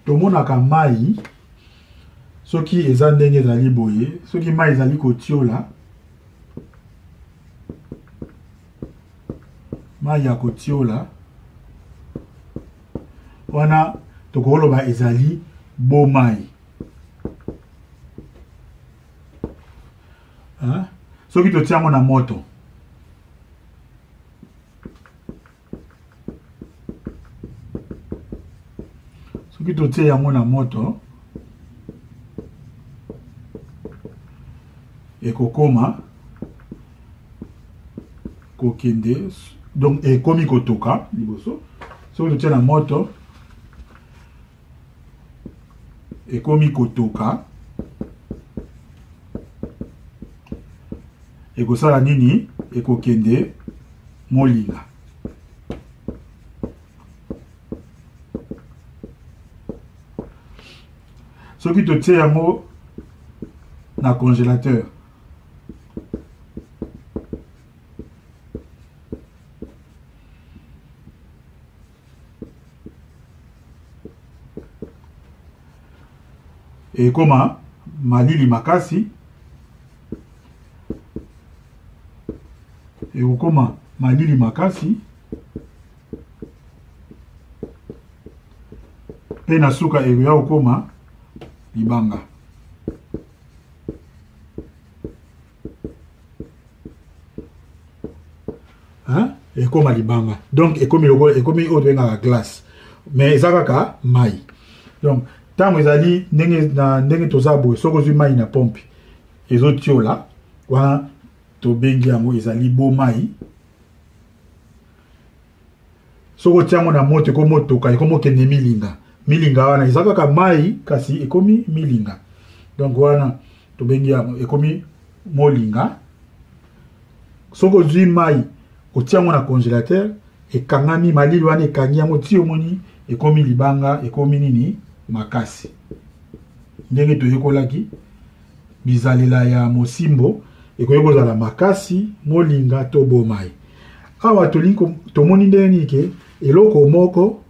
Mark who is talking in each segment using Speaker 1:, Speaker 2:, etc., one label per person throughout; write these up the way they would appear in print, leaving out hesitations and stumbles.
Speaker 1: tomonaka mai soki eza ndenge ezali boye soki mai ezali kotiola mai ya kotiola wana tokoloba ezali bo mai soki totiango na moto soki totie yango na moto ekokoma kokende donc ekomi kotoka liboso soki totie na moto ekomi kotoka ekosala nini ekokende molinga soki totie yango na congélateur ekoma malili makasi ekokoma malili makasi pe na suka ekoya kokoma libanga ekoma libanga donc ekomi logo ekomi oyo tobengaka glace mais eza kaka mai donc tango ezali ndenge toza boye soki ozwi mai na pompe ezotiola wana tobengi yango ezali bo mai soki otiango na moto ekomotoka ekomokende milinga wana eza kaka mai kasi ekomi milinga donc wana tobengi yango ekomi molinga soki ozwi mai otiango na congélateur ekangami malili wana ekangi yango ti omoni ekomi libanga ekomi nini makasi ndenge toyekolaki bizalela ya mosimbo ekoki kozala makasi molinga to bomai awa tomoni ndenge nini ke eloko moko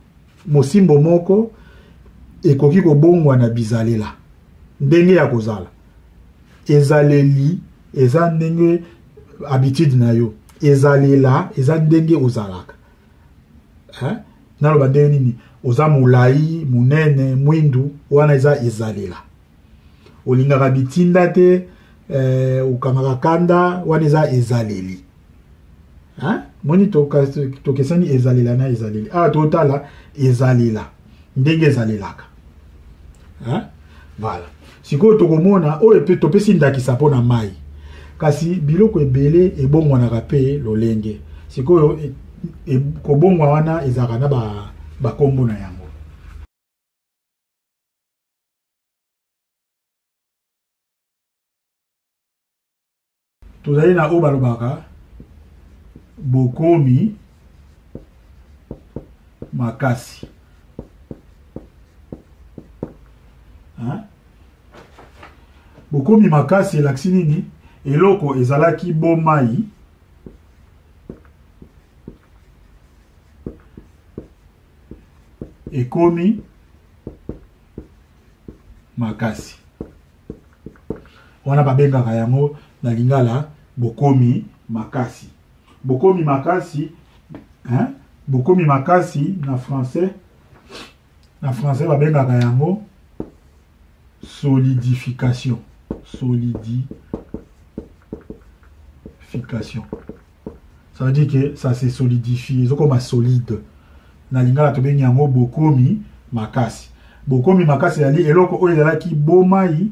Speaker 1: mosimbo moko ekoki kobongwa na bizalela ndenge ya kozala ezaleli eza ndenge habitude na yo ezalela eza ndenge ozalaka naloba ndenge nini oza mulai munene mwindu wana eza ezalela olingaka bitinda te ukangaka kanda wana eza ezaleli moni tokesani ezalela na ezaleli awa totala ezalela ndenge ezalelaka voilà sikoyo tokomona oyo pe topesi ndakisa mpona mai kasi biloko ebele ebongwanaka pe lolenge sikoyo kobongwa wana ezalaka na bakombo na yango tozali na oyo balobaka bokomi makasi bokomi makasi elakisi nini eloko ezalaki bo mai ekomi makasi wana babengaka yango na lingala bokomi makasi bokomi makasi bokomi makasi na français babengaka yango solidification ça veut dire que ça se solidifie comme solide na lingala tobengi yango bokomi makasi ali eloko oyo ezalaki bomai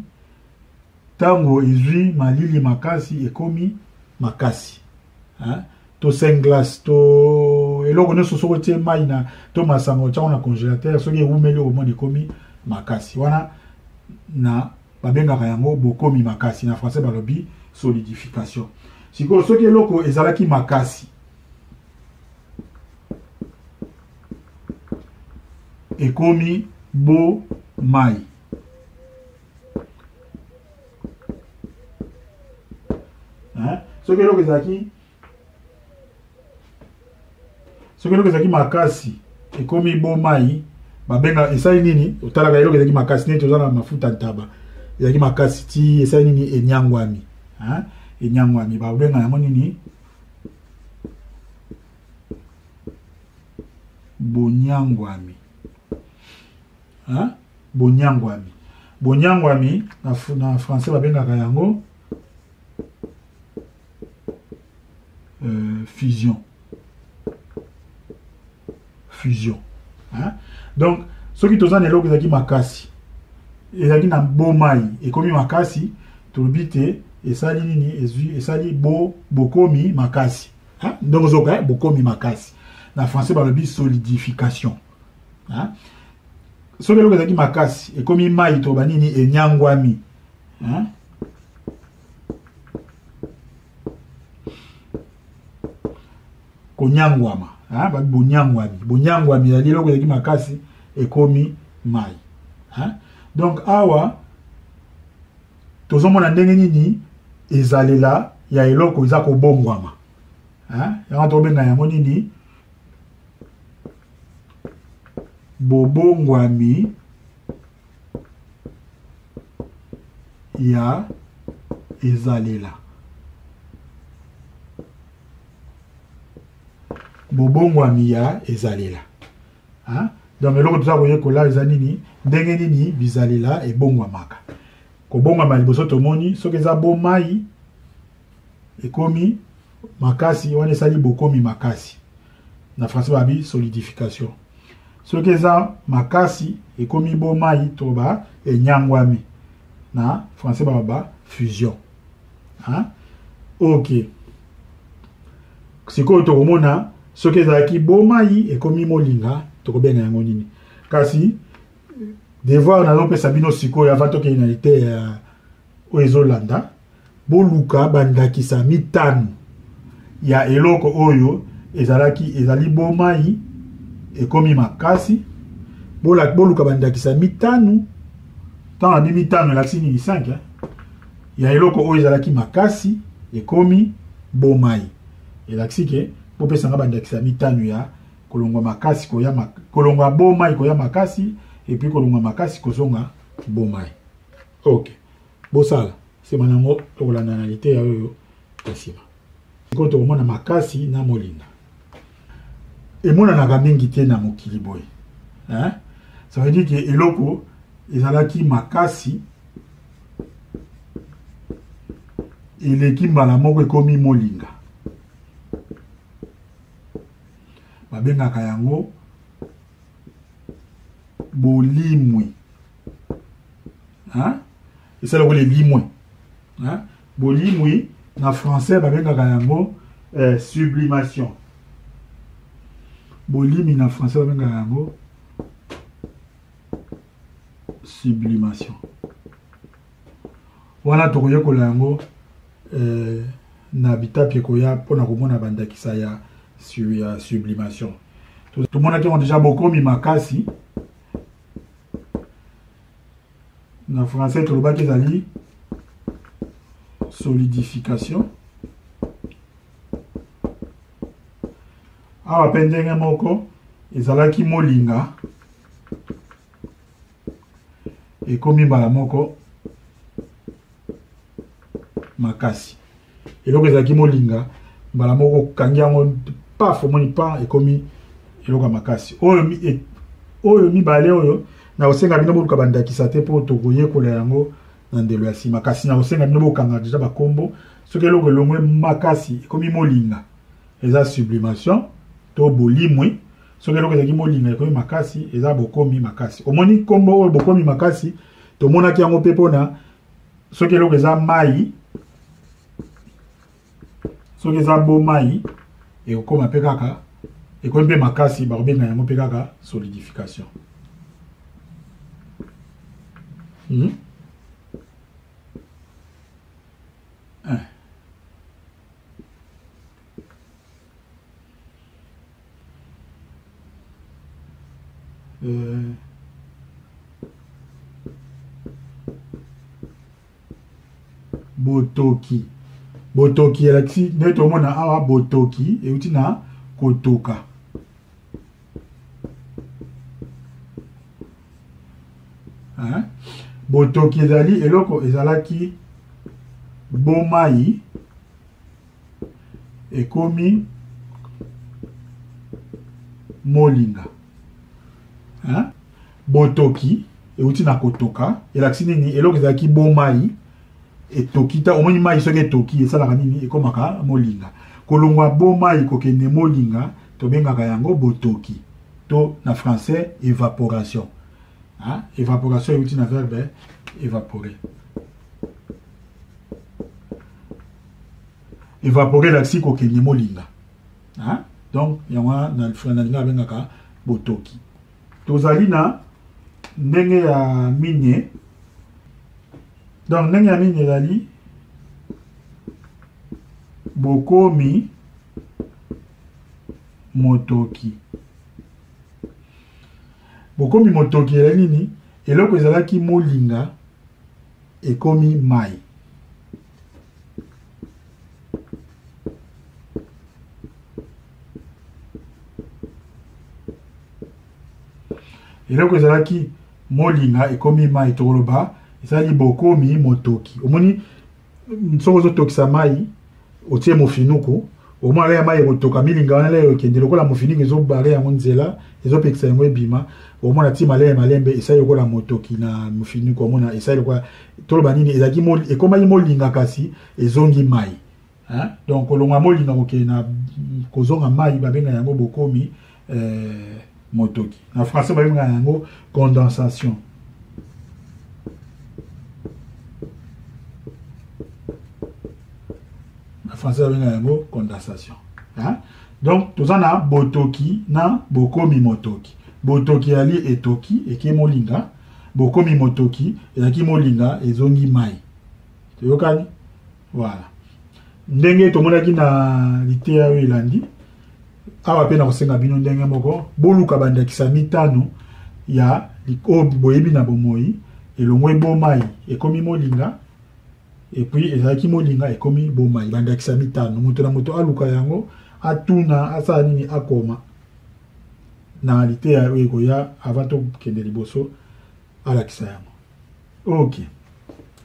Speaker 1: tango ezwi malili makasi ekomi makasi to senglas to eloko nyonso soki otie mai na to masanga otiango na congélateur soki ewumeli omoni ekomi makasi wana na babengaka yango bokomi makasi na français balobi solidification sikoyo soki eloko ezalaki makasi ekomi bo mai soki eloko ezalaki makasi ekomi bo mai babenga esali nini otalaka eloko ezalaki makasi neti oza na mafuta ntaba ezalaki makasi ti esali nini enyangwami enyangwami babenga yango nini bonyangwami bonyangwami bonyangwami na français babengaka yango fusion donc soki toza na eloko ezalaki makasi ezalaki na bomai ekomi makasi tolobi te esali nini esali bokomi makasi donc zoka bokomi makasi na français balobi solidification soki eloko ezalaki makasi ekomi mai toloba nini enyangwami konyangwama bonyangwami ezali eloko ezalaki makasi ekomi mai donc awa tozomona ndenge nini ezalela ya eloko eza kobongwama yango tobenga yango nini bobongwami ya ezalela bobongwami ya ezalela donc eloko toza koyekola eza nini ndenge nini bizalela ebongwamaka kobongwama liboso tomoni soki eza bomai ekomi makasi wana esali bokomi makasi na français babi solidification soki eza makasi ekomi bomai toba enyangwami na français baba fusion ok sikoyo tokomona soki ezalaki bomai ekomi molinga tokobenga yango nini kasi devoir nazopesa bino sikoyo avant tokei na ete oyo ezolanda boluka bandakisa 5 ya eloko oyo ezali bomai ekomi makasi boluka bandakisa 5 ntango abi 5 elakisi nini 5 ya eloko oyo ezalaki makasi ekomi bomai elakisi ke bopesanga bandakisa 5 ya kolongwa makasi kolongwa bomai koya makasi epuis kolongwa makasi kozonga bomai ok bosala nsima nango tokolanda na lite ya oyo ya nsima sikoyo tokomona makasi na molinga emonanaka mingi te na mokili boye ça veut dire ke eloko ezalaki makasi eleki mbala moko ekomi molinga babengaka yango bolimwi esala ko limwe bolimwi na français babengaka yango sublimation bolimi na français babengaka yango sublimation wana tokoyekola yango na bitape koya mpona komona bandakisa ya sublimation tomonaki yango déjà bokomi makasi na français tolobaki ezali solidification awa mpe ndenge moko ezalaki molinga ekomi mbala moko makasi eloko ezalaki molinga mbala moko kangi yango paf omoni pa ekomi eloko makasi oyo mibale oyo na osenga bino boluka bandakisa te mpo tokoyekola yango na ndelo ya nsima kasi na osenga bino bokanga deja bakombo soki eloko elongwe makasi ekomi molinga eza sublimation to bolimwi soki eloko ezalaki molinga ekomi makasi eza bokomi makasi omoni kombo oyo bokomi makasi tomonaki yango mpe mpona soki eloko eza mai soki eza bomai ekokoma mpe kaka ekomi mpe makasi bakobenga yango mpe kaka solidification botoki botoki elakisi nde tomona awa botoki euti na kotoka hein? Botoki ezali eloko ezalaki bomai ekomi molinga, hein? Botoki euti na kotoka elakisi nini eloko ezalaki bomai etokita omoni mai soki etoki esalaka nini ekomaka molinga. Kolongwa bomai kokende molinga tobengaka yango botoki to na français évaporation, hein? Évaporation euti na verbe évaporer. Évaporer elakisi kokende molinga, hein? Donc yango na linga bengaka botoki. Tozali na ndenge ya mine. Donc ndenge ya mine ezali bokomi motoki. Bokomi motoki ezali nini? Eloko ezalaki molinga ekomi mai. Eloko ezalaki molinga ekomi mai toloba ezali bokomi motoki. Omoni soko zo tokisa mai otie mofinuko omala ya mai otoka milinga wana leo kende lokola mofinuko ezo bare ya nzela ezo pekisa yango ebima omona ti malembe esali lokola motoki na mofinuko omona esali lokola toloba nini ezalaki ekomaki molinga kasi ezongi mai, hein? Donc kolonga molinga kokena kozonga mai babenga yango bokomi motoki. En français babenga yango condensation. En français babenga yango condensation, hein? Donc tozana botoki na bokomi motoki. Botoki ali etoki eke molinga, bokomi motoki ezaki molinga ezongi mai. Toyokani? Voilà. Ndenge tomonaki na litea oyo elandi awa pe na kosenga bino ndenge moko boluka bandakisa mitano ya boyebi na bomoi elongwe bomai ekomi molinga et puis ezalaki molinga ekomi bomai bandakisa mitano moto na moto aluka yango atuna asala nini akoma na litea oyo ekoya avant tokende liboso alakisa yango. Ok.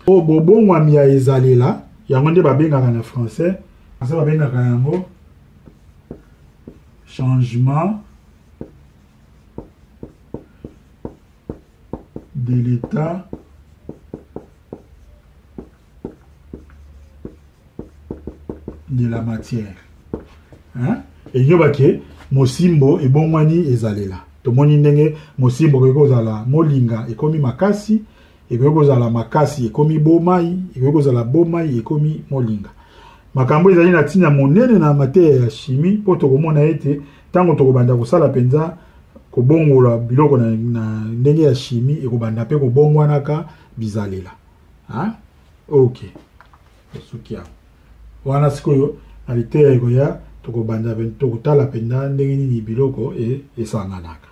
Speaker 1: Bobongwami ya ezalela yango nde babengaka na français babengaka yango changement de l'état de la matière, hein? Et yobake mosimbo ebongwani ezalela tomoni ndenge mosimbo kokozala molinga ekomi makasi ekokozala makasi ekomi bomai ekokozala bomai ekomi molinga. Makambo ezali na tina monene na matière ya chimie po tokomona ete tango tokobanda kosala penza kobongola biloko na ndenge ya chimie ekobanda pe kobongwanaka bizalela, hein? Ok. Sukia wana sikoyo na litea ekoya tokobanda tokotala penza ndenge nini biloko esanganaka.